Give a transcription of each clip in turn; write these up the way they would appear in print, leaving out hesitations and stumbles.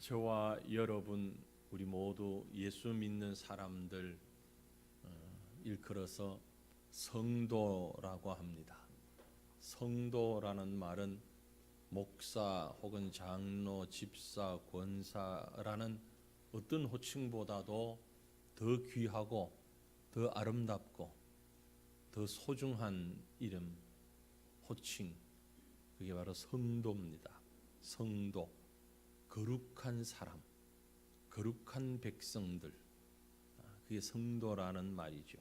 저와 여러분 우리 모두 예수 믿는 사람들 일컬어서 성도라고 합니다. 성도라는 말은 목사 혹은 장로, 집사, 권사라는 어떤 호칭보다도 더 귀하고 더 아름답고 더 소중한 이름, 호칭, 그게 바로 성도입니다. 성도, 거룩한 사람, 거룩한 백성들, 그게 성도라는 말이죠.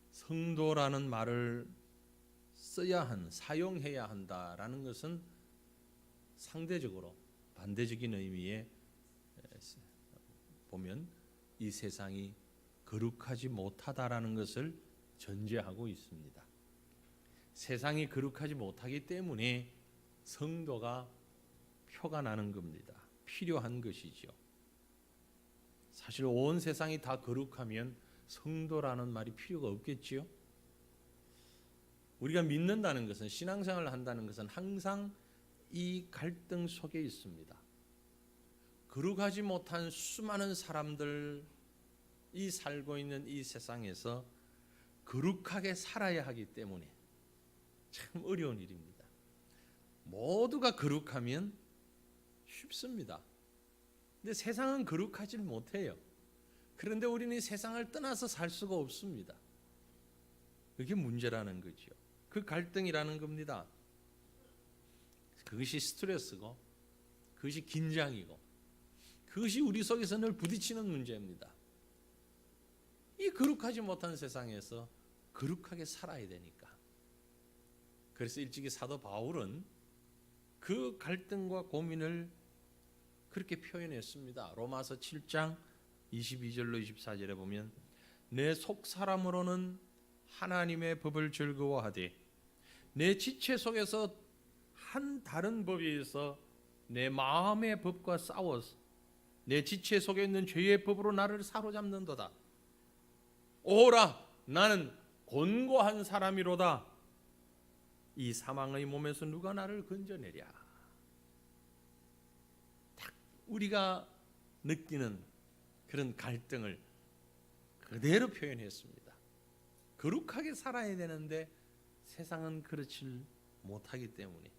성도라는 말을 사용해야 한다라는 것은 상대적으로 반대적인 의미에 보면 이 세상이 거룩하지 못하다라는 것을 전제하고 있습니다. 세상이 거룩하지 못하기 때문에 성도가 표가 나는 겁니다. 필요한 것이죠. 사실 온 세상이 다 거룩하면 성도라는 말이 필요가 없겠지요. 우리가 믿는다는 것은, 신앙생활을 한다는 것은 항상 이 갈등 속에 있습니다. 거룩하지 못한 수많은 사람들이 살고 있는 이 세상에서 거룩하게 살아야 하기 때문에 참 어려운 일입니다. 모두가 거룩하면 쉽습니다. 근데 세상은 거룩하지 못해요. 그런데 우리는 이 세상을 떠나서 살 수가 없습니다. 그게 문제라는 거죠. 그 갈등이라는 겁니다. 그것이 스트레스고, 그것이 긴장이고, 그것이 우리 속에서 늘 부딪히는 문제입니다. 이 거룩하지 못한 세상에서 거룩하게 살아야 되니까. 그래서 일찍이 사도 바울은 그 갈등과 고민을 그렇게 표현했습니다. 로마서 7장 22절로 24절에 보면, 내 속사람으로는 하나님의 법을 즐거워하되 내 지체 속에서 한 다른 법에 의해서 내 마음의 법과 싸워서 내 지체 속에 있는 죄의 법으로 나를 사로잡는도다. 오라, 나는 곤고한 사람이로다. 이 사망의 몸에서 누가 나를 건져내랴. 딱 우리가 느끼는 그런 갈등을 그대로 표현했습니다. 거룩하게 살아야 되는데 세상은 그렇지 못하기 때문에.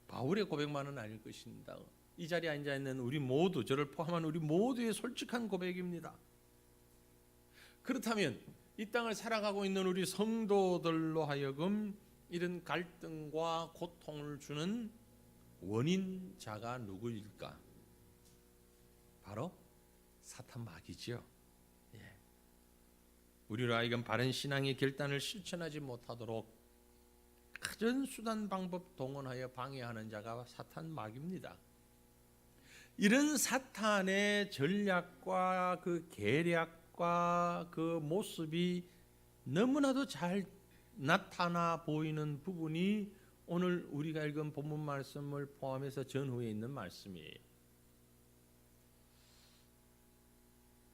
바울의 고백만은 아닐 것입니다. 이 자리에 앉아 있는 우리 모두, 저를 포함한 우리 모두의 솔직한 고백입니다. 그렇다면 이 땅을 살아가고 있는 우리 성도들로 하여금 이런 갈등과 고통을 주는 원인자가 누구일까? 바로 사탄 마귀죠. 우리로 하여금 바른 신앙의 결단을 실천하지 못하도록 가전 수단 방법 동원하여 방해하는 자가 사탄 마귀입니다. 이런 사탄의 전략과 그 계략과 그 모습이 너무나도 잘 나타나 보이는 부분이 오늘 우리가 읽은 본문 말씀을 포함해서 전후에 있는 말씀이에요.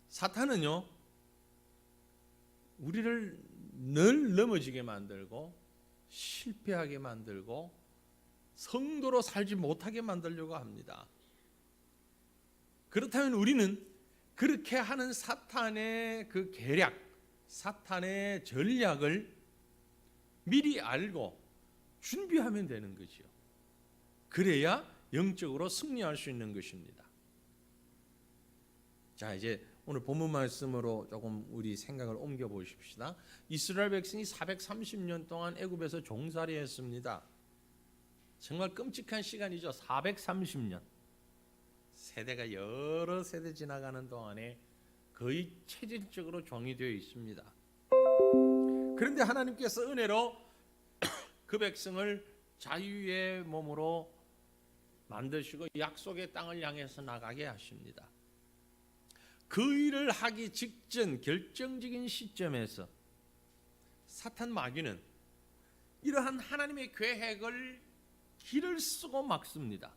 사탄은요, 우리를 늘 넘어지게 만들고 실패하게 만들고 성도로 살지 못하게 만들려고 합니다. 그렇다면 우리는 그렇게 하는 사탄의 그 계략, 사탄의 전략을 미리 알고 준비하면 되는 거죠. 그래야 영적으로 승리할 수 있는 것입니다. 자, 이제 오늘 본문 말씀으로 조금 우리 생각을 옮겨 보십시다. 이스라엘 백성이 430년 동안 애굽에서 종살이 했습니다. 정말 끔찍한 시간이죠. 430년. 세대가 여러 세대 지나가는 동안에 거의 체질적으로 종이 되어 있습니다. 그런데 하나님께서 은혜로 그 백성을 자유의 몸으로 만드시고 약속의 땅을 향해서 나가게 하십니다. 그 일을 하기 직전 결정적인 시점에서 사탄 마귀는 이러한 하나님의 계획을 길을 쓰고 막습니다.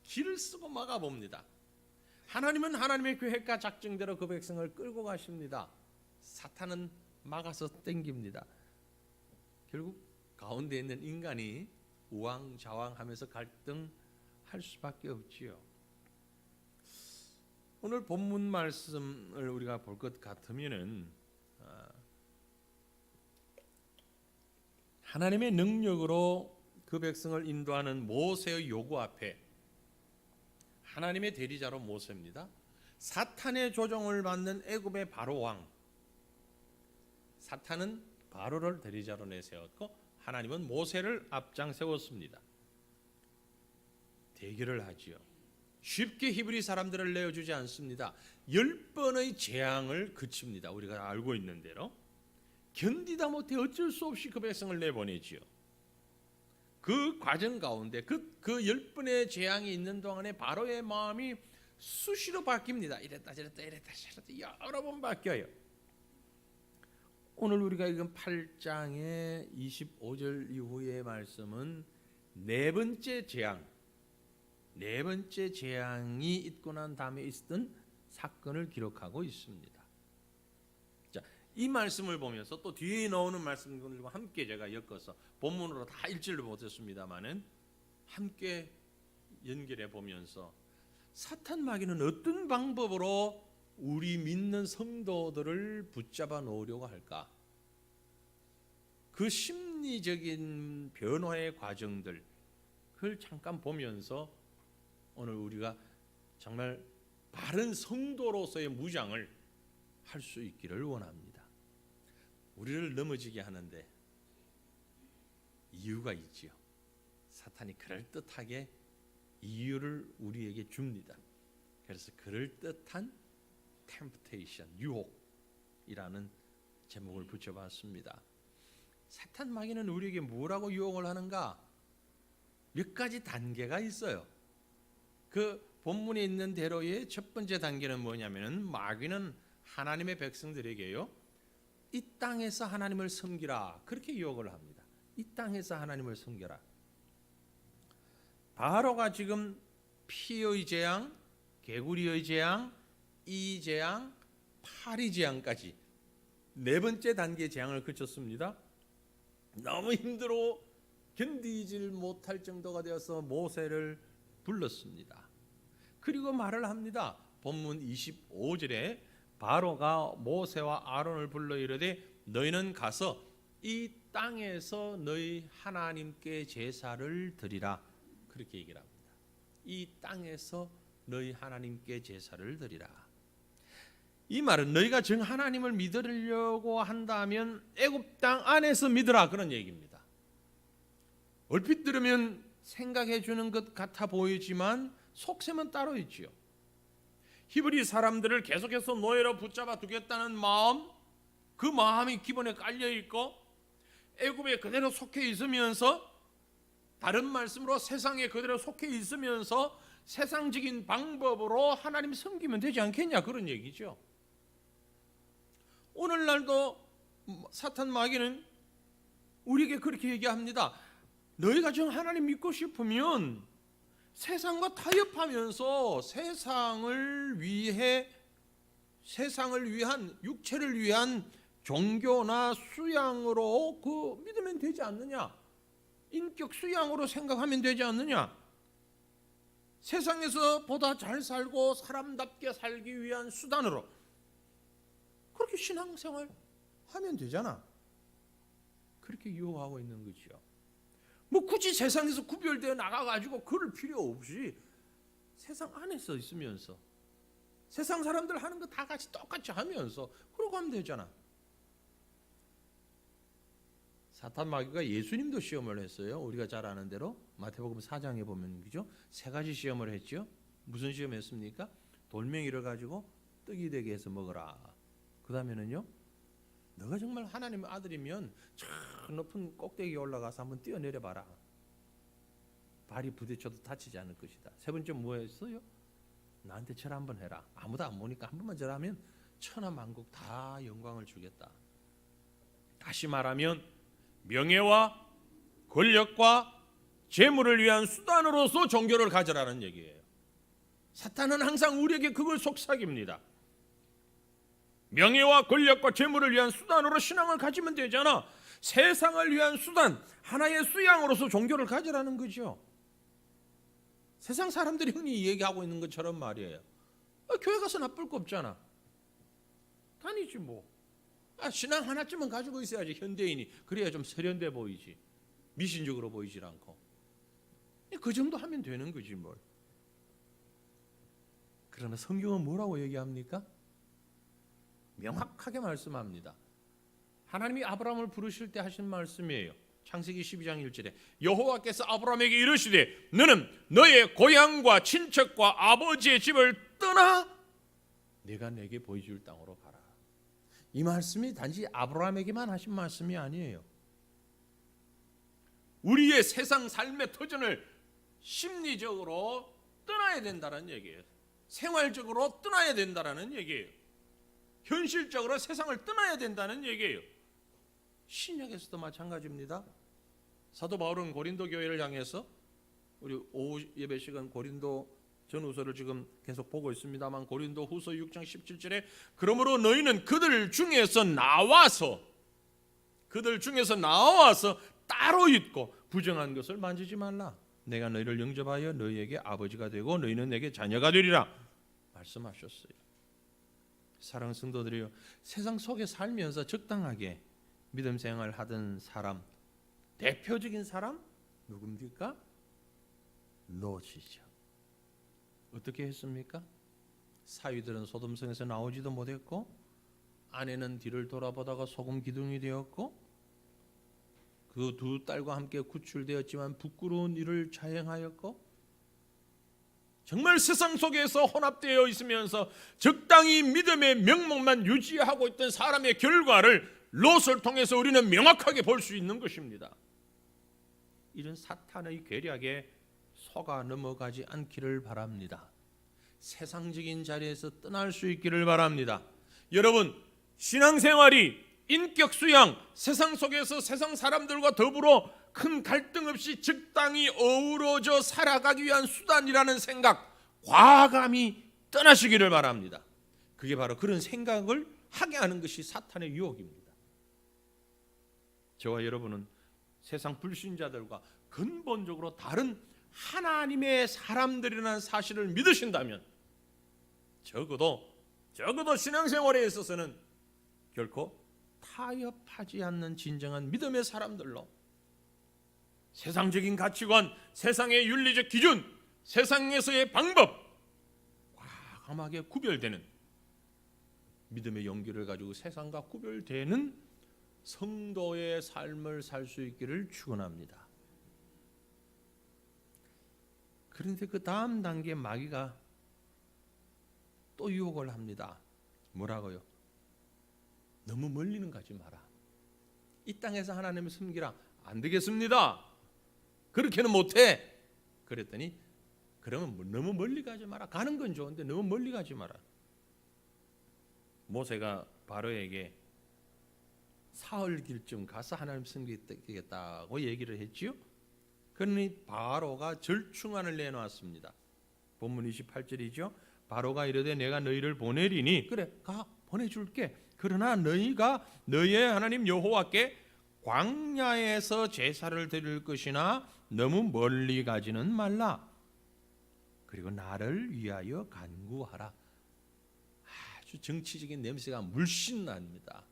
길을 쓰고 막아봅니다. 하나님은 하나님의 계획과 작정대로 그 백성을 끌고 가십니다. 사탄은 막아서 땡깁니다. 결국 가운데 있는 인간이 우왕좌왕하면서 갈등하는 할 수밖에 없지요. 오늘 본문 말씀을 우리가 볼 것 같으면은 하나님의 능력으로 그 백성을 인도하는 모세의 요구 앞에 하나님의 대리자로 모세입니다. 사탄의 조종을 받는 애굽의 바로 왕, 사탄은 바로를 대리자로 내세웠고 하나님은 모세를 앞장 세웠습니다. 대결을 하지요. 쉽게 히브리 사람들을 내어주지 않습니다. 10번의 재앙을 그칩니다. 우리가 알고 있는 대로 견디다 못해 어쩔 수 없이 그 백성을 내보내지요. 그 과정 가운데 그 10번의 재앙이 있는 동안에 바로의 마음이 수시로 바뀝니다. 이랬다 저랬다 이랬다 저랬다 여러 번 바뀌어요. 오늘 우리가 읽은 8장의 25절 이후의 말씀은 네 번째 재앙이 있고 난 다음에 있었던 사건을 기록하고 있습니다. 자, 이 말씀을 보면서 또 뒤에 나오는 말씀들과 함께 제가 엮어서 본문으로 다 읽지를 못했습니다만은 함께 연결해 보면서 사탄 마귀는 어떤 방법으로 우리 믿는 성도들을 붙잡아 놓으려고 할까? 그 심리적인 변화의 과정들 그걸 잠깐 보면서 오늘 우리가 정말 바른 성도로서의 무장을 할 수 있기를 원합니다. 우리를 넘어지게 하는데 이유가 있지요. 사탄이 그럴듯하게 이유를 우리에게 줍니다. 그래서 그럴듯한 temptation, 유혹이라는 제목을 붙여봤습니다. 사탄 마귀는 우리에게 뭐라고 유혹을 하는가? 몇 가지 단계가 있어요. 그 본문에 있는 대로의 첫 번째 단계는 뭐냐면은 마귀는 하나님의 백성들에게요, 이 땅에서 하나님을 섬기라 그렇게 유혹을 합니다. 이 땅에서 하나님을 섬겨라. 바로가 지금 피의 재앙, 개구리의 재앙, 이 재앙, 파리 재앙까지 네 번째 단계의 재앙을 그쳤습니다. 너무 힘들어 견디질 못할 정도가 되어서 모세를 불렀습니다. 그리고 말을 합니다. 본문 25절에 바로가 모세와 아론을 불러 이르되 너희는 가서 이 땅에서 너희 하나님께 제사를 드리라 그렇게 얘기를 합니다. 이 땅에서 너희 하나님께 제사를 드리라. 이 말은 너희가 정 하나님을 믿으려고 한다면 애굽 땅 안에서 믿으라 그런 얘기입니다. 얼핏 들으면 생각해 주는 것 같아 보이지만 속셈은 따로 있지요. 히브리 사람들을 계속해서 노예로 붙잡아 두겠다는 마음, 그 마음이 기본에 깔려 있고 애굽에 그대로 속해 있으면서, 다른 말씀으로 세상에 그대로 속해 있으면서 세상적인 방법으로 하나님 섬기면 되지 않겠냐 그런 얘기죠. 오늘날도 사탄 마귀는 우리에게 그렇게 얘기합니다. 너희가 정 하나님 믿고 싶으면 세상과 타협하면서 세상을 위한 육체를 위한 종교나 수양으로 그 믿으면 되지 않느냐? 인격 수양으로 생각하면 되지 않느냐? 세상에서 보다 잘 살고 사람답게 살기 위한 수단으로 그렇게 신앙생활 하면 되잖아. 그렇게 유혹하고 있는 거죠. 뭐 굳이 세상에서 구별되어 나가가지고 그럴 필요 없이 세상 안에서 있으면서 세상 사람들 하는 거 다 같이 똑같이 하면서 그러고 하면 되잖아. 사탄 마귀가 예수님도 시험을 했어요. 우리가 잘 아는 대로 마태복음 4장에 보면 그죠? 세 가지 시험을 했죠. 무슨 시험했습니까? 돌멩이를 가지고 떡이 되게 해서 먹어라. 그 다음에는요, 너가 정말 하나님의 아들이면 저 높은 꼭대기에 올라가서 한번 뛰어내려봐라. 발이 부딪혀도 다치지 않을 것이다. 세 번째 뭐였어요? 나한테 절 한번 해라. 아무도 안 보니까 한 번만 절하면 천하만국 다 영광을 주겠다. 다시 말하면 명예와 권력과 재물을 위한 수단으로서 종교를 가져라는 얘기예요. 사탄은 항상 우리에게 그걸 속삭입니다. 명예와 권력과 재물을 위한 수단으로 신앙을 가지면 되잖아. 세상을 위한 수단, 하나의 수양으로서 종교를 가져라는 거죠. 세상 사람들이 흔히 얘기하고 있는 것처럼 말이에요. 교회 가서 나쁠 거 없잖아. 다니지 뭐. 신앙 하나쯤은 가지고 있어야지 현대인이. 그래야 좀 세련돼 보이지. 미신적으로 보이질 않고. 그 정도 하면 되는 거지 뭘. 그러나 성경은 뭐라고 얘기합니까? 명확하게 말씀합니다. 하나님이 아브라함을 부르실 때 하신 말씀이에요. 창세기 12장 1절에 여호와께서 아브라함에게 이르시되 너는 너의 고향과 친척과 아버지의 집을 떠나 내가 내게 보여줄 땅으로 가라. 이 말씀이 단지 아브라함에게만 하신 말씀이 아니에요. 우리의 세상 삶의 터전을 심리적으로 떠나야 된다는 얘기예요. 생활적으로 떠나야 된다는 얘기예요. 현실적으로 세상을 떠나야 된다는 얘기예요. 신약에서도 마찬가지입니다. 사도 바울은 고린도 교회를 향해서 우리 오후 예배식은 고린도 전후서를 지금 계속 보고 있습니다만 고린도 후서 6장 17절에 그러므로 너희는 그들 중에서 나와서 따로 있고 부정한 것을 만지지 말라. 내가 너희를 영접하여 너희에게 아버지가 되고 너희는 내게 자녀가 되리라 말씀하셨어요. 사랑하는 성도들이요, 세상 속에 살면서 적당하게 믿음 생활하던 사람, 대표적인 사람 누굽니까? 롯이죠. 어떻게 했습니까? 사위들은 소돔성에서 나오지도 못했고 아내는 뒤를 돌아보다가 소금 기둥이 되었고 그 두 딸과 함께 구출되었지만 부끄러운 일을 자행하였고 정말 세상 속에서 혼합되어 있으면서 적당히 믿음의 명목만 유지하고 있던 사람의 결과를 롯을 통해서 우리는 명확하게 볼 수 있는 것입니다. 이런 사탄의 계략에 속아 넘어가지 않기를 바랍니다. 세상적인 자리에서 떠날 수 있기를 바랍니다. 여러분, 신앙생활이 인격 수양, 세상 속에서 세상 사람들과 더불어 큰 갈등 없이 적당히 어우러져 살아가기 위한 수단이라는 생각 과감히 떠나시기를 바랍니다. 그게 바로 그런 생각을 하게 하는 것이 사탄의 유혹입니다. 저와 여러분은 세상 불신자들과 근본적으로 다른 하나님의 사람들이라는 사실을 믿으신다면 적어도 신앙생활에 있어서는 결코 타협하지 않는 진정한 믿음의 사람들로 세상적인 가치관, 세상의 윤리적 기준, 세상에서의 방법 과감하게 구별되는 믿음의 용기를 가지고 세상과 구별되는 성도의 삶을 살 수 있기를 축원합니다. 그런데 그 다음 단계 마귀가 또 유혹을 합니다. 뭐라고요? 너무 멀리는 가지 마라. 이 땅에서 하나님을 섬기라. 안 되겠습니다. 그렇게는 못해. 그랬더니 그러면 너무 멀리 가지 마라. 가는 건 좋은데 너무 멀리 가지 마라. 모세가 바로에게 사흘 길쯤 가서 하나님 섬기겠다고 얘기를 했지요. 그러니 바로가 절충안을 내놓았습니다. 본문 28절이죠. 바로가 이르되 내가 너희를 보내리니 그래 가 보내줄게. 그러나 너희가 너희의 하나님 여호와께 광야에서 제사를 드릴 것이나 너무 멀리 가지는 말라. 그리고 나를 위하여 간구하라. 아주 정치적인 냄새가 물씬 납니다.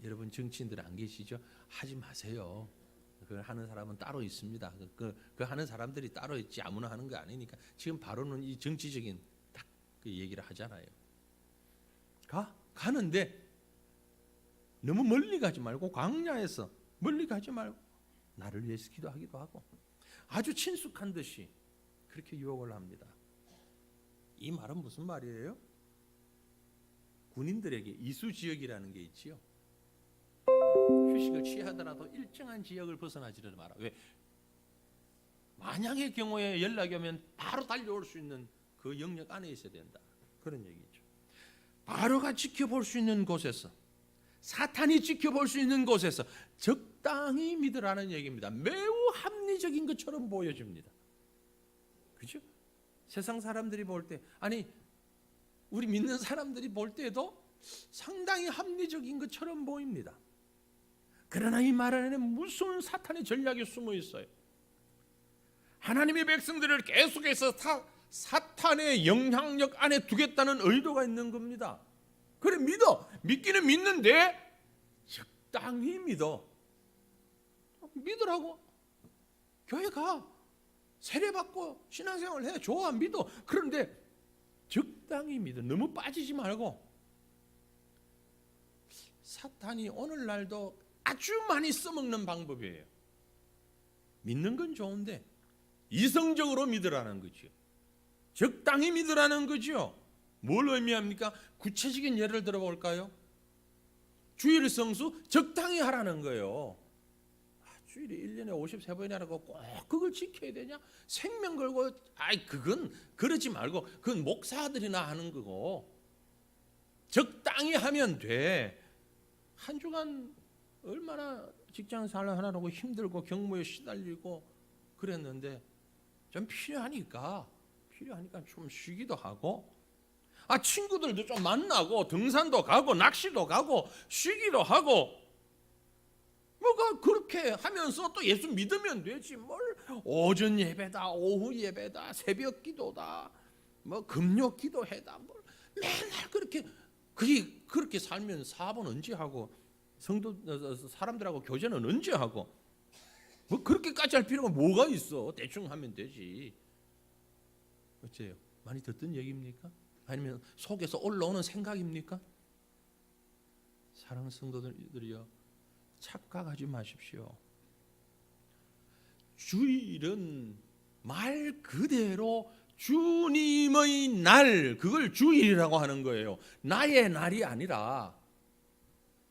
여러분 정치인들 안 계시죠? 하지 마세요. 그걸 하는 사람은 따로 있습니다. 그 하는 사람들이 따로 있지 아무나 하는 거 아니니까. 지금 바로는 이 정치적인 딱 그 얘기를 하잖아요. 가는데 너무 멀리 가지 말고 광야에서 멀리 가지 말고 나를 위해서 기도하기도 하고 아주 친숙한 듯이 그렇게 유혹을 합니다. 이 말은 무슨 말이에요? 군인들에게 이수지역이라는 게 있지요. 휴식을 취하더라도 일정한 지역을 벗어나지를 마라. 왜? 만약의 경우에 연락이 오면 바로 달려올 수 있는 그 영역 안에 있어야 된다. 그런 얘기죠. 바로가 지켜볼 수 있는 곳에서, 사탄이 지켜볼 수 있는 곳에서 적당히 믿으라는 얘기입니다. 매우 합리적인 것처럼 보여집니다. 그렇죠? 세상 사람들이 볼 때, 아니 우리 믿는 사람들이 볼 때도 상당히 합리적인 것처럼 보입니다. 그러나 이 말 안에는 무서운 사탄의 전략이 숨어 있어요. 하나님의 백성들을 계속해서 사탄의 영향력 안에 두겠다는 의도가 있는 겁니다. 그래, 믿기는 믿는데 적당히 믿으라고. 교회 가, 세례받고 신앙생활 해, 좋아, 믿어. 그런데 적당히 믿어. 너무 빠지지 말고. 사탄이 오늘날도 아주 많이 써먹는 방법이에요. 믿는 건 좋은데 이성적으로 믿으라는 거죠. 적당히 믿으라는 거죠. 뭘 의미합니까? 구체적인 예를 들어볼까요? 주일 성수 적당히 하라는 거예요. 주일이 1년에 53번이라고 꼭 그걸 지켜야 되냐? 생명 걸고, 그건 그러지 말고, 그건 목사들이나 하는 거고, 적당히 하면 돼. 한 주간 얼마나 직장 생활하느라고 힘들고 경무에 시달리고 그랬는데 좀 필요하니까 좀 쉬기도 하고, 친구들도 좀 만나고 등산도 가고 낚시도 가고 쉬기도 하고, 뭐가 그렇게 하면서 또 예수 믿으면 되지. 뭘 오전 예배다, 오후 예배다, 새벽 기도다, 뭐 금요 기도회다, 뭘 맨날 그렇게 살면 사업은 언제 하고, 성도 사람들하고 교제는 언제 하고, 뭐 그렇게까지 할 필요가 뭐가 있어? 대충 하면 되지. 어째요? 많이 듣던 얘기입니까? 아니면 속에서 올라오는 생각입니까? 사랑하는 성도들이여, 착각하지 마십시오. 주일은 말 그대로 주님의 날, 그걸 주일이라고 하는 거예요. 나의 날이 아니라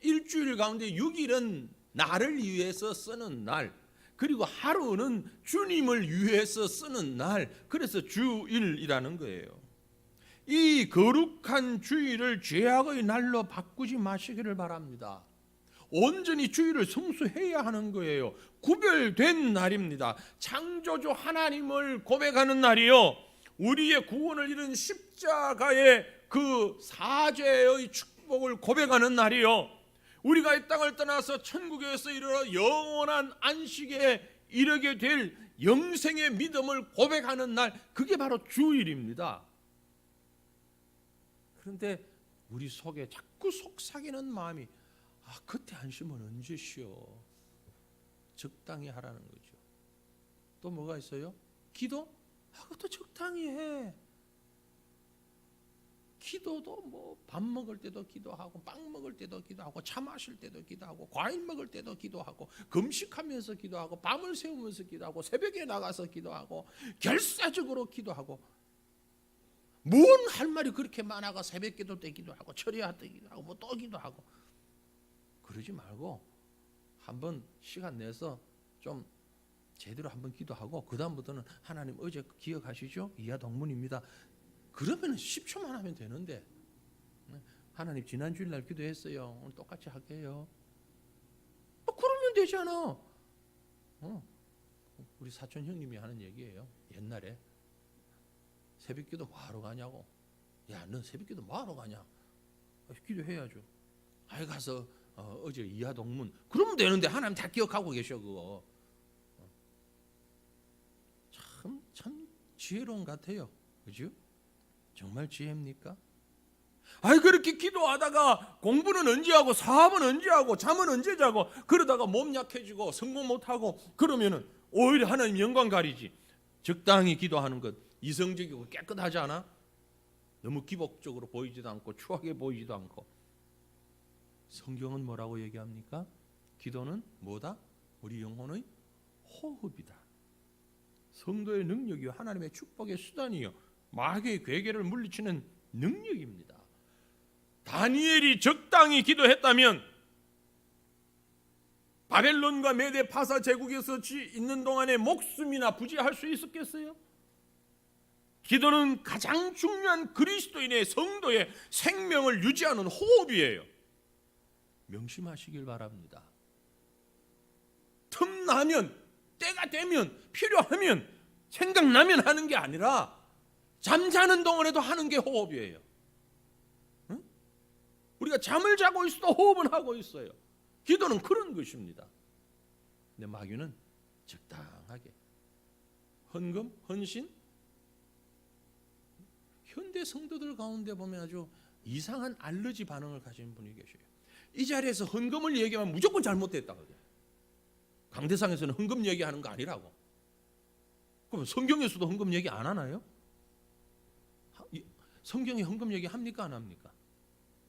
일주일 가운데 6일은 나를 위해서 쓰는 날, 그리고 하루는 주님을 위해서 쓰는 날, 그래서 주일이라는 거예요. 이 거룩한 주일을 죄악의 날로 바꾸지 마시기를 바랍니다. 온전히 주일을 성수해야 하는 거예요. 구별된 날입니다. 창조주 하나님을 고백하는 날이요, 우리의 구원을 이룬 십자가의 그 사죄의 축복을 고백하는 날이요, 우리가 이 땅을 떠나서 천국에서 이르러 영원한 안식에 이르게 될 영생의 믿음을 고백하는 날, 그게 바로 주일입니다. 그런데 우리 속에 자꾸 속삭이는 마음이, 그때 안 쉬면 언제 쉬어? 적당히 하라는 거죠. 또 뭐가 있어요? 기도? 그것도 적당히 해. 기도도 뭐 밥 먹을 때도 기도하고, 빵 먹을 때도 기도하고, 차 마실 때도 기도하고, 과일 먹을 때도 기도하고, 금식하면서 기도하고, 밤을 새우면서 기도하고, 새벽에 나가서 기도하고, 결사적으로 기도하고. 뭔 할 말이 그렇게 많아가 새벽 기도 때 기도하고, 철야 때 기도하고, 뭐 또 기도하고. 그러지 말고 한번 시간 내서 좀 제대로 한번 기도하고, 그 다음부터는 하나님 어제 기억하시죠? 이하 동문입니다. 그러면 10초만 하면 되는데, 하나님 지난 주일날 기도했어요, 오늘 똑같이 할게요. 그러면 되잖아. 우리 사촌 형님이 하는 얘기예요. 옛날에 새벽기도 뭐하러 가냐고. 야, 너 새벽기도 뭐하러 가냐? 기도해야죠. 가서 어제 이하 동문, 그러면 되는데 하나님 다 기억하고 계셔 그거. 참 지혜로운 것 같아요. 그죠? 정말 지혜입니까? 그렇게 기도하다가 공부는 언제 하고, 사업은 언제 하고, 잠은 언제 자고, 그러다가 몸 약해지고 성공 못하고 그러면은 오히려 하나님 영광 가리지. 적당히 기도하는 것 이성적이고 깨끗하지 않아? 너무 기복적으로 보이지도 않고 추하게 보이지도 않고. 성경은 뭐라고 얘기합니까? 기도는 뭐다? 우리 영혼의 호흡이다. 성도의 능력이요, 하나님의 축복의 수단이요, 마귀의 괴계를 물리치는 능력입니다. 다니엘이 적당히 기도했다면 바벨론과 메데 파사 제국에서 있는 동안에 목숨이나 부지할 수 있었겠어요? 기도는 가장 중요한 그리스도인의 성도의 생명을 유지하는 호흡이에요. 명심하시길 바랍니다. 틈나면, 때가 되면, 필요하면, 생각나면 하는 게 아니라 잠자는 동안에도 하는 게 호흡이에요. 응? 우리가 잠을 자고 있어도 호흡은 하고 있어요. 기도는 그런 것입니다. 근데 마귀는 적당하게 헌금, 헌신. 현대 성도들 가운데 보면 아주 이상한 알러지 반응을 가진 분이 계셔요. 이 자리에서 헌금을 얘기하면 무조건 잘못됐다. 강대상에서는 헌금 얘기하는 거 아니라고. 그럼 성경에서도 헌금 얘기 안 하나요? 성경에 헌금 얘기 합니까 안 합니까?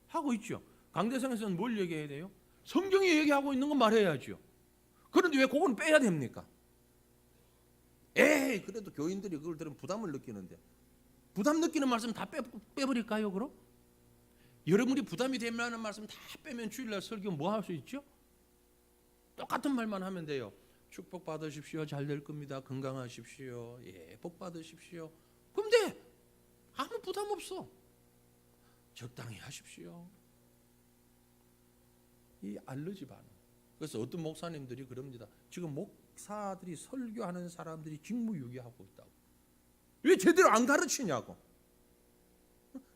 하고 있죠. 강대상에서는 뭘 얘기해야 돼요? 성경이 얘기하고 있는 건 말해야죠. 그런데 왜 그건 빼야 됩니까? 에이, 그래도 교인들이 그걸 들으면 부담을 느끼는데, 부담 느끼는 말씀 다 빼버릴까요? 그럼 여러분이 부담이 될 만한 말씀 다 빼면 주일날 설교 뭐 할 수 있죠? 똑같은 말만 하면 돼요. 축복 받으십시오. 잘 될 겁니다. 건강하십시오. 예, 복 받으십시오. 그럼 돼. 아무 부담 없어. 적당히 하십시오. 이 알러지 반응. 그래서 어떤 목사님들이 그럽니다. 지금 목사들이 설교하는 사람들이 직무유기하고 있다고. 왜 제대로 안 가르치냐고.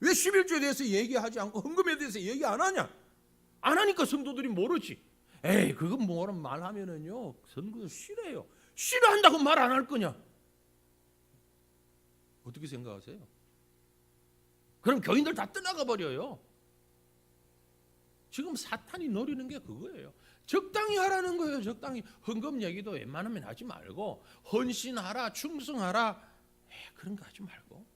왜 11조에 대해서 얘기하지 않고 헌금에 대해서 얘기 안 하냐. 안 하니까 성도들이 모르지. 에이, 그건 뭐라는 말하면은요, 성도들 싫어해요. 싫어한다고 말 안 할 거냐? 어떻게 생각하세요? 그럼 교인들 다 떠나가 버려요. 지금 사탄이 노리는 게 그거예요. 적당히 하라는 거예요. 적당히. 헌금 얘기도 웬만하면 하지 말고, 헌신하라, 충성하라, 그런 거 하지 말고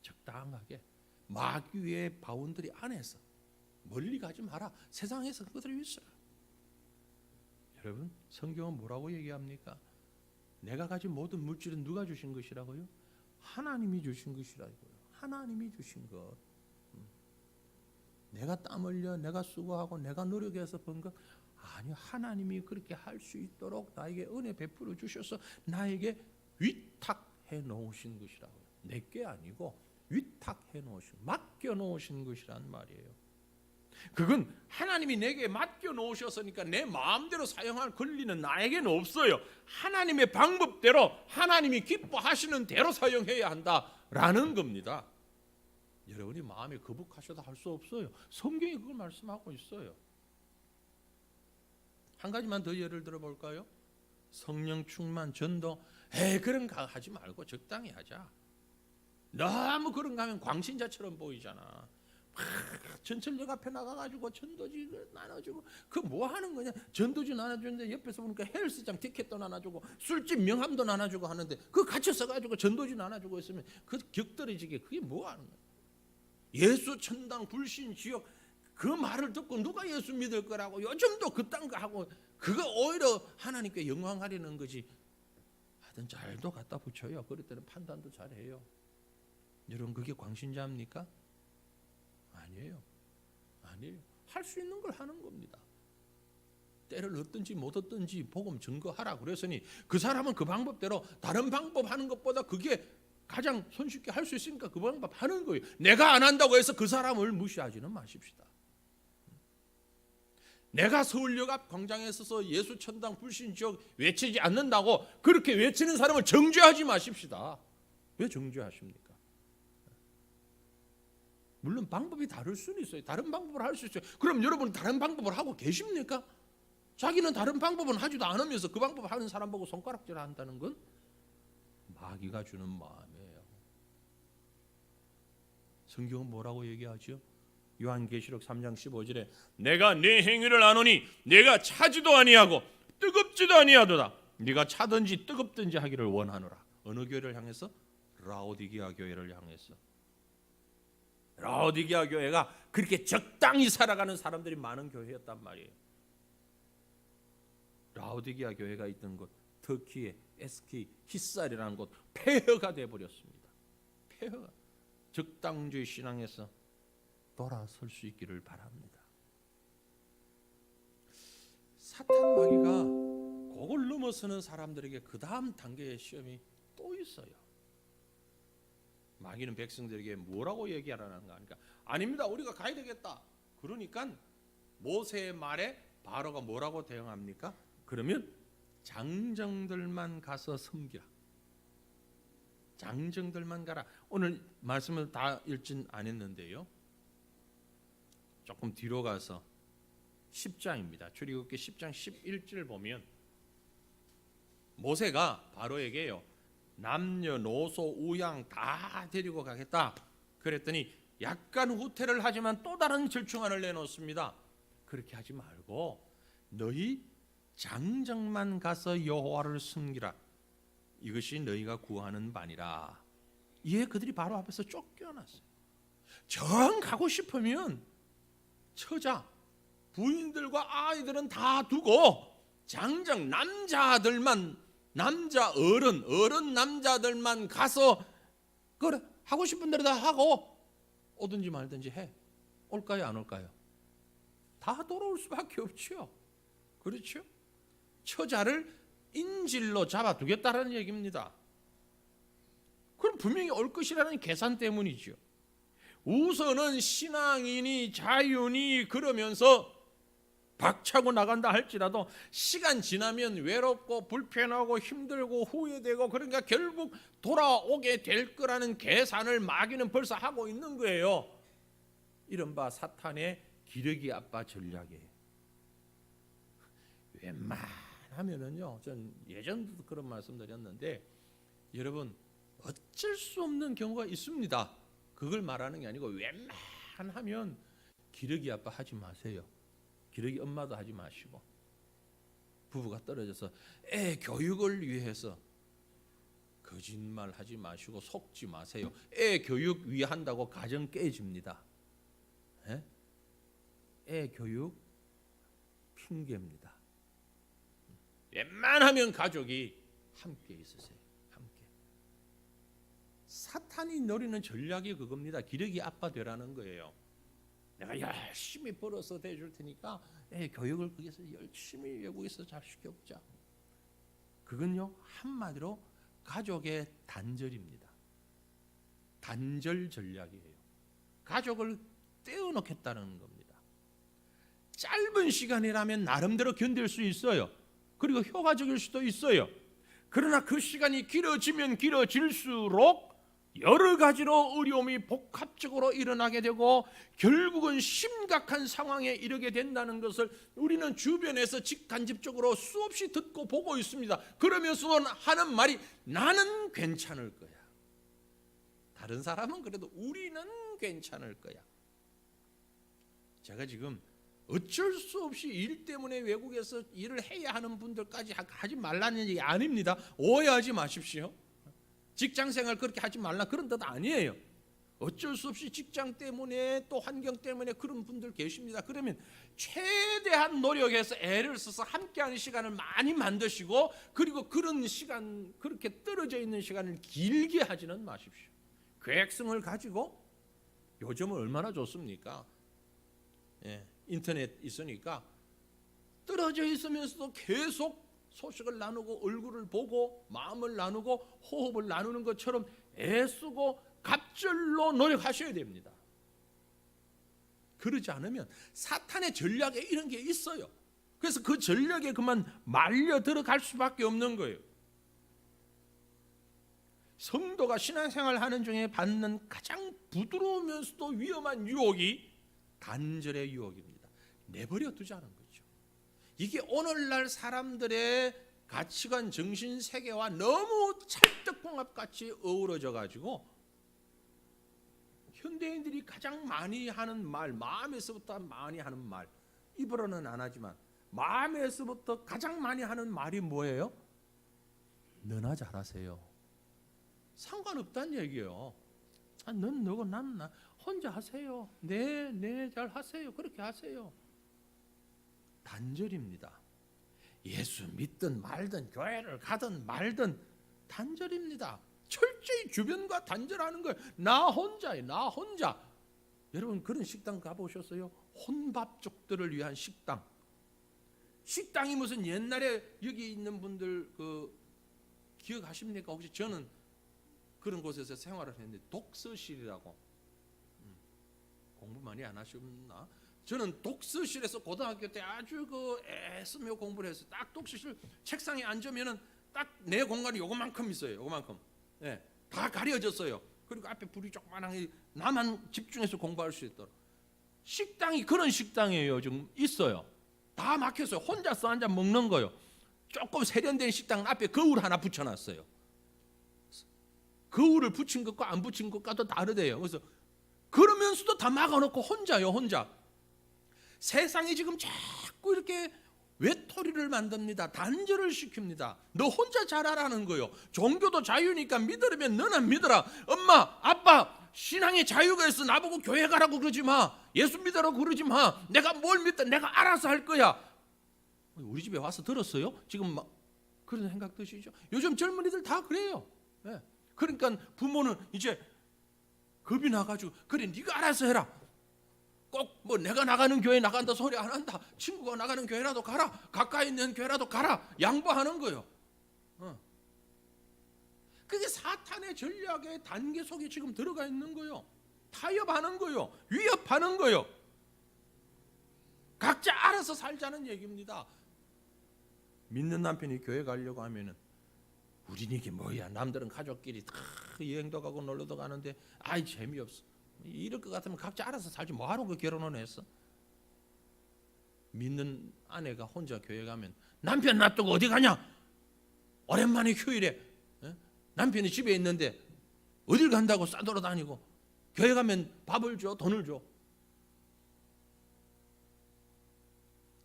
적당하게 마귀의 바운더리 안에서 멀리 가지 마라. 세상에서 그것들이 있어요. 여러분, 성경은 뭐라고 얘기합니까? 내가 가진 모든 물질은 누가 주신 것이라고요? 하나님이 주신 것이라고요. 하나님이 주신 것. 내가 땀 흘려 내가 수고하고 내가 노력해서 번 것 아니요. 하나님이 그렇게 할 수 있도록 나에게 은혜 베풀어 주셔서 나에게 위탁해 놓으신 것이라고요. 내게 아니고 위탁해 놓으신, 맡겨 놓으신 것이란 말이에요. 그건 하나님이 내게 맡겨 놓으셨으니까 내 마음대로 사용할 권리는 나에게는 없어요. 하나님의 방법대로 하나님이 기뻐하시는 대로 사용해야 한다라는 겁니다. 여러분이 마음에 거북하셔도 할 수 없어요. 성경이 그걸 말씀하고 있어요. 한 가지만 더 예를 들어볼까요? 성령 충만, 전도. 그런 거 하지 말고 적당히 하자. 너무 그런 거 하면 광신자처럼 보이잖아. 전철역 앞에 나가가지고 전도지 나눠주고, 그 뭐 하는 거냐? 전도지 나눠주는데 옆에서 보니까 헬스장 티켓도 나눠주고 술집 명함도 나눠주고 하는데 그거 같이 써가지고 전도지 나눠주고 있으면 그 격떨어지게 그게 뭐 하는 거야? 예수 천당 불신 지옥, 그 말을 듣고 누가 예수 믿을 거라고 요즘도 그딴 거 하고, 그거 오히려 하나님께 영광하려는 거지. 하여튼 잘도 갖다 붙여요. 그럴 때는 판단도 잘해요. 여러분, 그게 광신자입니까? 아니에요. 아니에요. 할 수 있는 걸 하는 겁니다. 때를 얻든지 못 얻든지 복음 증거하라 그랬으니 그 사람은 그 방법대로 다른 방법 하는 것보다 그게 가장 손쉽게 할 수 있으니까 그 방법 하는 거예요. 내가 안 한다고 해서 그 사람을 무시하지는 마십시다. 내가 서울역 앞 광장에 서서 예수 천당 불신 지옥 외치지 않는다고 그렇게 외치는 사람을 정죄하지 마십시다. 왜 정죄하십니까? 물론 방법이 다를 수는 있어요. 다른 방법을 할 수 있어요. 그럼 여러분 다른 방법을 하고 계십니까? 자기는 다른 방법은 하지도 않으면서 그 방법 하는 사람 보고 손가락질 한다는 건 마귀가 주는 마음이에요. 성경은 뭐라고 얘기하죠? 요한계시록 3장 15절에 내가 네 행위를 아노니 내가 차지도 아니하고 뜨겁지도 아니하도다. 네가 차든지 뜨겁든지 하기를 원하노라. 어느 교회를 향해서? 라오디게아 교회를 향해서. 라오디게아 교회가 그렇게 적당히 살아가는 사람들이 많은 교회였단 말이에요. 라오디게아 교회가 있던 곳 터키의 에스키 히살이라는 곳 폐허가 되어버렸습니다. 폐허가. 적당주의 신앙에서 돌아설 수 있기를 바랍니다. 사탄 마귀가 그걸 넘어서는 사람들에게 그 다음 단계의 시험이 또 있어요. 마귀는 백성들에게 뭐라고 얘기하라는 거니까, 아닙니다, 우리가 가야 되겠다. 그러니까 모세의 말에 바로가 뭐라고 대응합니까? 그러면 장정들만 가서 섬기라. 장정들만 가라. 오늘 말씀을 다 읽진 않았는데요, 조금 뒤로 가서 10장입니다. 출애굽기 10장 11절 보면 모세가 바로에게요, 남녀노소 우양 다 데리고 가겠다 그랬더니 약간 후퇴를 하지만 또 다른 절충안을 내놓습니다. 그렇게 하지 말고 너희 장정만 가서 여호와를 섬기라. 이것이 너희가 구하는 바니라. 이에 그들이 바로 앞에서 쫓겨났어요. 정 가고 싶으면 처자, 부인들과 아이들은 다 두고 장정 남자들만, 남자 어른 남자들만 가서 그래 하고 싶은 대로 다 하고 오든지 말든지 해. 올까요 안 올까요? 다 돌아올 수밖에 없죠. 그렇죠? 처자를 인질로 잡아두겠다는 얘기입니다. 그럼 분명히 올 것이라는 계산 때문이죠. 우선은 신앙인이 자윤이 그러면서 박차고 나간다 할지라도 시간 지나면 외롭고 불편하고 힘들고 후회되고 그러니까 결국 돌아오게 될 거라는 계산을 마귀는 벌써 하고 있는 거예요. 이른바 사탄의 기러기 아빠 전략이에요. 웬만하면은요, 전 예전부터 그런 말씀드렸는데 여러분 어쩔 수 없는 경우가 있습니다. 그걸 말하는 게 아니고 웬만하면 기러기 아빠 하지 마세요. 기러기 엄마도 하지 마시고 부부가 떨어져서 애 교육을 위해서 거짓말 하지 마시고 속지 마세요. 애 교육 위해 한다고 가정 깨집니다. 애 교육 핑계입니다. 웬만하면 가족이 함께 있으세요. 함께. 사탄이 노리는 전략이 그겁니다. 기러기 아빠 되라는 거예요. 내가 열심히 벌어서 대줄 테니까 애 교육을 거기서 열심히 외국에서 잘 시켜보자. 그건요 한마디로 가족의 단절입니다. 단절 전략이에요. 가족을 떼어놓겠다는 겁니다. 짧은 시간이라면 나름대로 견딜 수 있어요. 그리고 효과적일 수도 있어요. 그러나 그 시간이 길어지면 길어질수록 여러 가지로 어려움이 복합적으로 일어나게 되고 결국은 심각한 상황에 이르게 된다는 것을 우리는 주변에서 직간접적으로 수없이 듣고 보고 있습니다. 그러면서 하는 말이 나는 괜찮을 거야. 다른 사람은 그래도 우리는 괜찮을 거야. 제가 지금 어쩔 수 없이 일 때문에 외국에서 일을 해야 하는 분들까지 하지 말라는 얘기 아닙니다. 오해하지 마십시오. 직장생활 그렇게 하지 말라 그런 뜻 아니에요. 어쩔 수 없이 직장 때문에 또 환경 때문에 그런 분들 계십니다. 그러면 최대한 노력해서 애를 써서 함께하는 시간을 많이 만드시고 그리고 그런 시간 그렇게 떨어져 있는 시간을 길게 하지는 마십시오. 계획성을 가지고 요즘은 얼마나 좋습니까? 인터넷 있으니까 떨어져 있으면서도 계속 소식을 나누고 얼굴을 보고 마음을 나누고 호흡을 나누는 것처럼 애쓰고 갑절로 노력하셔야 됩니다. 그러지 않으면 사탄의 전략에 이런 게 있어요. 그래서 그 전략에 그만 말려 들어갈 수밖에 없는 거예요. 성도가 신앙생활 하는 중에 받는 가장 부드러우면서도 위험한 유혹이 단절의 유혹입니다. 내버려 두자는 거죠. 이게 오늘날 사람들의 가치관, 정신 세계와 너무 찰떡궁합같이 어우러져 가지고 현대인들이 가장 많이 하는 말, 마음에서부터 많이 하는 말, 입으로는 안 하지만 마음에서부터 가장 많이 하는 말이 뭐예요? 너나 잘하세요. 상관없다는 얘기예요. 넌 너고 난 나 혼자 하세요. 네 잘 하세요. 그렇게 하세요. 단절입니다. 예수 믿든 말든 교회를 가든 말든 단절입니다. 철저히 주변과 단절하는 거예요. 나 혼자예요. 나 혼자. 여러분 그런 식당 가보셨어요? 혼밥족들을 위한 식당. 식당이 무슨 옛날에 여기 있는 분들 그 기억하십니까? 혹시 저는 그런 곳에서 생활을 했는데 독서실이라고 공부 많이 안 하셨나? 저는 독서실에서 고등학교 때 아주 그 애쓰며 공부를 해서 딱 독서실 책상에 앉으면은 딱 내 공간이 요거만큼 있어요. 요거만큼. 네, 다 가려졌어요. 그리고 앞에 불이 조그만하게 나만 집중해서 공부할 수 있도록. 식당이 그런 식당이에요. 지금 있어요. 다 막혔어요. 혼자서 앉아 먹는 거요. 조금 세련된 식당 앞에 거울 하나 붙여놨어요. 거울을 붙인 것과 안 붙인 것과도 다르대요. 그래서 그러면서도 다 막아놓고 혼자요, 혼자. 세상이 지금 자꾸 이렇게 외톨이를 만듭니다. 단절을 시킵니다. 너 혼자 잘하라는 거요. 종교도 자유니까 믿으려면 너는 믿어라. 엄마, 아빠, 신앙의 자유가 있어. 나보고 교회 가라고 그러지 마. 예수 믿으라고 그러지 마. 내가 뭘 믿다 내가 알아서 할 거야. 우리 집에 와서 들었어요? 지금 막 그런 생각 드시죠? 요즘 젊은이들 다 그래요. 네. 그러니까 부모는 이제 겁이 나가지고 그래 네가 알아서 해라. 꼭 뭐 내가 나가는 교회 나간다 소리 안 한다. 친구가 나가는 교회라도 가라. 가까이 있는 교회라도 가라. 양보하는 거예요. 그게 사탄의 전략의 단계 속에 지금 들어가 있는 거예요. 타협하는 거예요. 위협하는 거예요. 각자 알아서 살자는 얘기입니다. 믿는 남편이 교회 가려고 하면은 우린 이게 뭐야. 남들은 가족끼리 다 여행도 가고 놀러도 가는데 아이 재미없어. 이럴 것 같으면 각자 알아서 살지 뭐하러 그 결혼을 했어. 믿는 아내가 혼자 교회 가면 남편 놔두고 어디 가냐. 오랜만에 휴일에 남편이 집에 있는데 어딜 간다고 싸돌아다니고 교회 가면 밥을 줘 돈을 줘.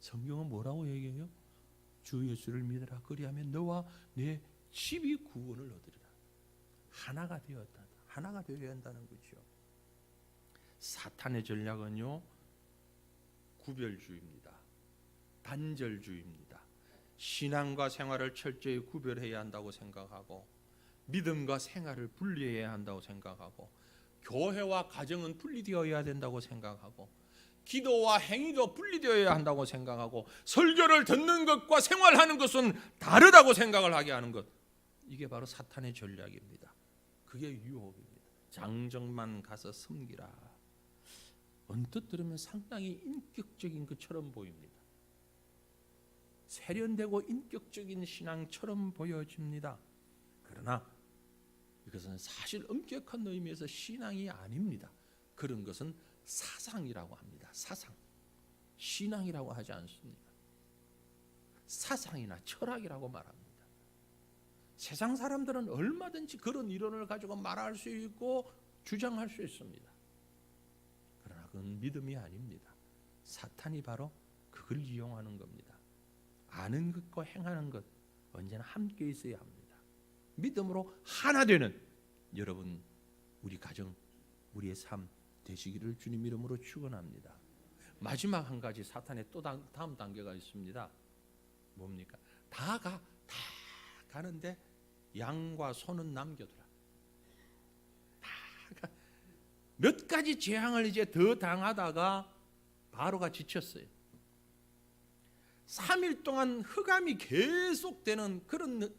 성경은 뭐라고 얘기해요? 주 예수를 믿으라. 그리하면 너와 내 집이 구원을 얻으리라. 하나가 되었다. 하나가 되어야 한다는 거죠. 사탄의 전략은요, 구별주의입니다. 단절주의입니다. 신앙과 생활을 철저히 구별해야 한다고 생각하고 믿음과 생활을 분리해야 한다고 생각하고 교회와 가정은 분리되어야 된다고 생각하고 기도와 행위도 분리되어야 한다고 생각하고 설교를 듣는 것과 생활하는 것은 다르다고 생각을 하게 하는 것. 이게 바로 사탄의 전략입니다. 그게 유혹입니다. 장정만 가서 섬기라. 언뜻 들으면 상당히 인격적인 것처럼 보입니다. 세련되고 인격적인 신앙처럼 보여집니다. 그러나 이것은 사실 엄격한 의미에서 신앙이 아닙니다. 그런 것은 사상이라고 합니다. 사상. 신앙이라고 하지 않습니다. 사상이나 철학이라고 말합니다. 세상 사람들은 얼마든지 그런 이론을 가지고 말할 수 있고 주장할 수 있습니다. 그러나 그건 믿음이 아닙니다. 사탄이 바로 그걸 이용하는 겁니다. 아는 것과 행하는 것 언제나 함께 있어야 합니다. 믿음으로 하나 되는 여러분, 우리 가정, 우리의 삶 되시기를 주님 이름으로 축원합니다. 마지막 한 가지 사탄의 또 다음 단계가 있습니다. 뭡니까? 다 가는데 양과 소는 남겨두라. 다 가. 몇 가지 재앙을 이제 더 당하다가 바로가 지쳤어요. 3일 동안 흑암이 계속되는 그런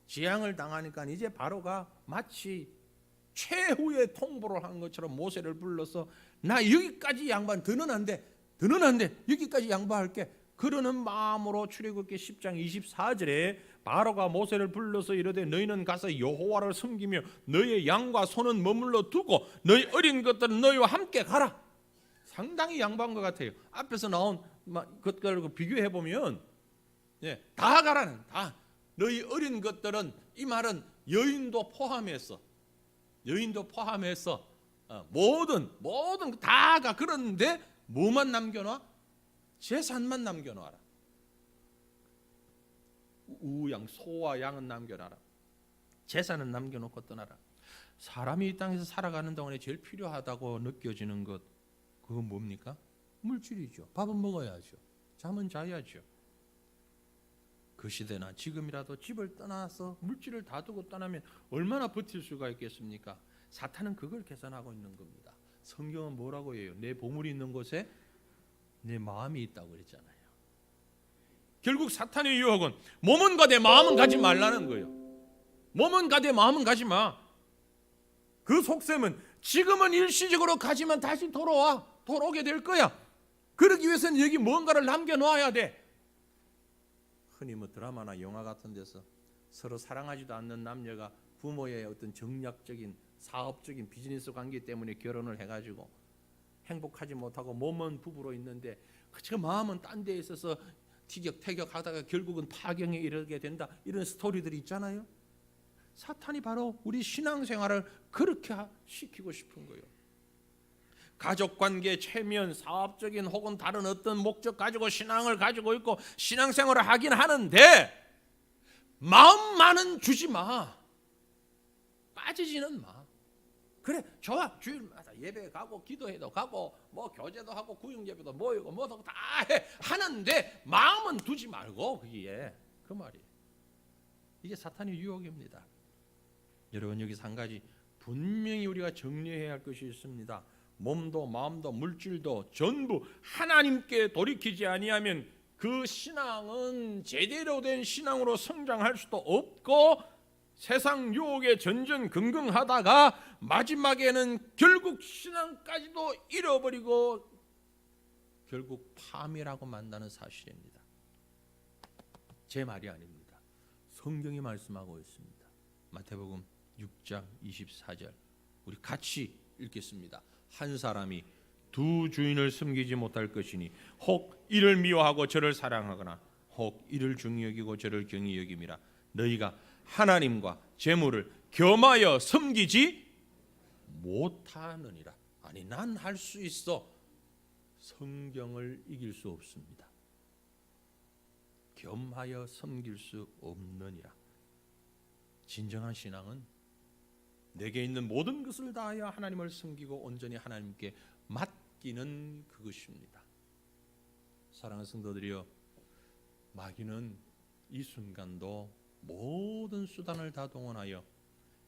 재앙을 당하니까 이제 바로가 마치 최후의 통보를 한 것처럼 모세를 불러서 나 여기까지 양보한 더는 안 돼. 여기까지 양보할게. 그러는 마음으로 출애굽기 10장 24절에 바로가 모세를 불러서 이르되 너희는 가서 여호와를 섬기며 너희의 양과 소는 머물러 두고 너희 어린 것들은 너희와 함께 가라. 상당히 양보한 것 같아요. 앞에서 나온 것들과 비교해 보면 다 가라는, 다 너희 어린 것들은, 이 말은 여인도 포함해서 모든 다 가. 그런데 뭐만 남겨놔? 재산만 남겨놔라. 우양, 소와 양은 남겨놔라. 재산은 남겨놓고 떠나라. 사람이 이 땅에서 살아가는 동안에 제일 필요하다고 느껴지는 것, 그건 뭡니까? 물질이죠. 밥은 먹어야죠. 잠은 자야죠. 그 시대나 지금이라도 집을 떠나서 물질을 다 두고 떠나면 얼마나 버틸 수가 있겠습니까? 사탄은 그걸 계산하고 있는 겁니다. 성경은 뭐라고 해요? 내 보물이 있는 곳에 내 마음이 있다고 그랬잖아요. 결국 사탄의 유혹은 몸은 가되 마음은 가지 말라는 거예요. 몸은 가되 마음은 가지 마. 그 속셈은 지금은 일시적으로 가지만 다시 돌아오게 될 거야. 그러기 위해서는 여기 뭔가를 남겨놓아야 돼. 흔히 뭐 드라마나 영화 같은 데서 서로 사랑하지도 않는 남녀가 부모의 어떤 정략적인 사업적인 비즈니스 관계 때문에 결혼을 해가지고 행복하지 못하고 몸은 부부로 있는데 그 마음은 딴 데 있어서 티격태격하다가 결국은 파경에 이르게 된다, 이런 스토리들이 있잖아요. 사탄이 바로 우리 신앙생활을 그렇게 시키고 싶은 거예요. 가족관계, 체면, 사업적인 혹은 다른 어떤 목적 가지고 신앙을 가지고 있고 신앙생활을 하긴 하는데 마음만은 주지 마. 빠지지는 마. 그래, 좋아, 주일마다 예배 가고 기도해도 가고 뭐 교제도 하고 구역예배도 모이고 뭐도 다 하는데 마음은 두지 말고, 거기에, 그 말이에요. 이게 사탄의 유혹입니다. 여러분, 여기서 한 가지 분명히 우리가 정리해야 할 것이 있습니다. 몸도 마음도 물질도 전부 하나님께 돌이키지 아니하면 그 신앙은 제대로 된 신앙으로 성장할 수도 없고 세상 유혹에 전전긍긍하다가 마지막에는 결국 신앙까지도 잃어버리고 결국 파멸하고 만나는 사실입니다. 제 말이 아닙니다. 성경이 말씀하고 있습니다. 마태복음 6장 24절 우리 같이 읽겠습니다. 한 사람이 두 주인을 섬기지 못할 것이니 혹 이를 미워하고 저를 사랑하거나 혹 이를 중히 여기고 저를 경히 여김이라. 너희가 하나님과 재물을 겸하여 섬기지 못하느니라. 아니, 난 할 수 있어. 성경을 이길 수 없습니다. 겸하여 섬길 수 없느니라. 진정한 신앙은 내게 있는 모든 것을 다하여 하나님을 섬기고 온전히 하나님께 맡기는 그것입니다. 사랑하는 성도들이여, 마귀는 이 순간도 모든 수단을 다 동원하여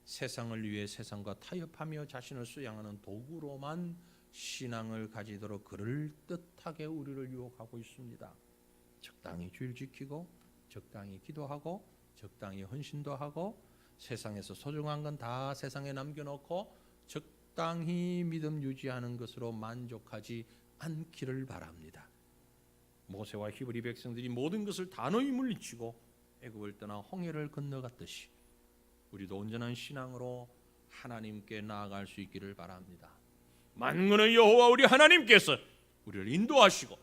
세상을 위해 세상과 타협하며 자신을 수양하는 도구로만 신앙을 가지도록 그럴듯하게 우리를 유혹하고 있습니다. 적당히 주일 지키고 적당히 기도하고 적당히 헌신도 하고 세상에서 소중한 건 다 세상에 남겨놓고 적당히 믿음 유지하는 것으로 만족하지 않기를 바랍니다. 모세와 히브리 백성들이 모든 것을 단호히 물리치고 애굽을 떠나 홍해를 건너갔듯이 우리도 온전한 신앙으로 하나님께 나아갈 수 있기를 바랍니다. 만군의 여호와 우리 하나님께서 우리를 인도하시고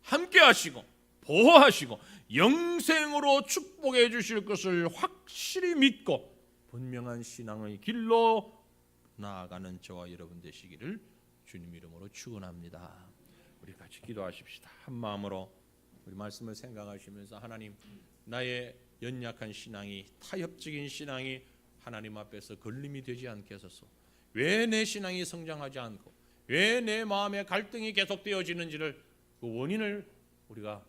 함께하시고 보호하시고 영생으로 축복해 주실 것을 확실히 믿고 분명한 신앙의 길로 나아가는 저와 여러분 되시기를 주님 이름으로 축원합니다. 우리 같이 기도하십시다. 한 마음으로 우리 말씀을 생각하시면서 하나님, 나의 연약한 신앙이, 타협적인 신앙이 하나님 앞에서 걸림이 되지 않게 하소서. 왜 내 신앙이 성장하지 않고 왜 내 마음에 갈등이 계속되어지는지를, 그 원인을 우리가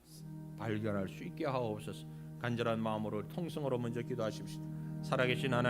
발견할 수 있게 하옵소서. 간절한 마음으로 통성으로 먼저 기도하십시다. 살아계신 하나님,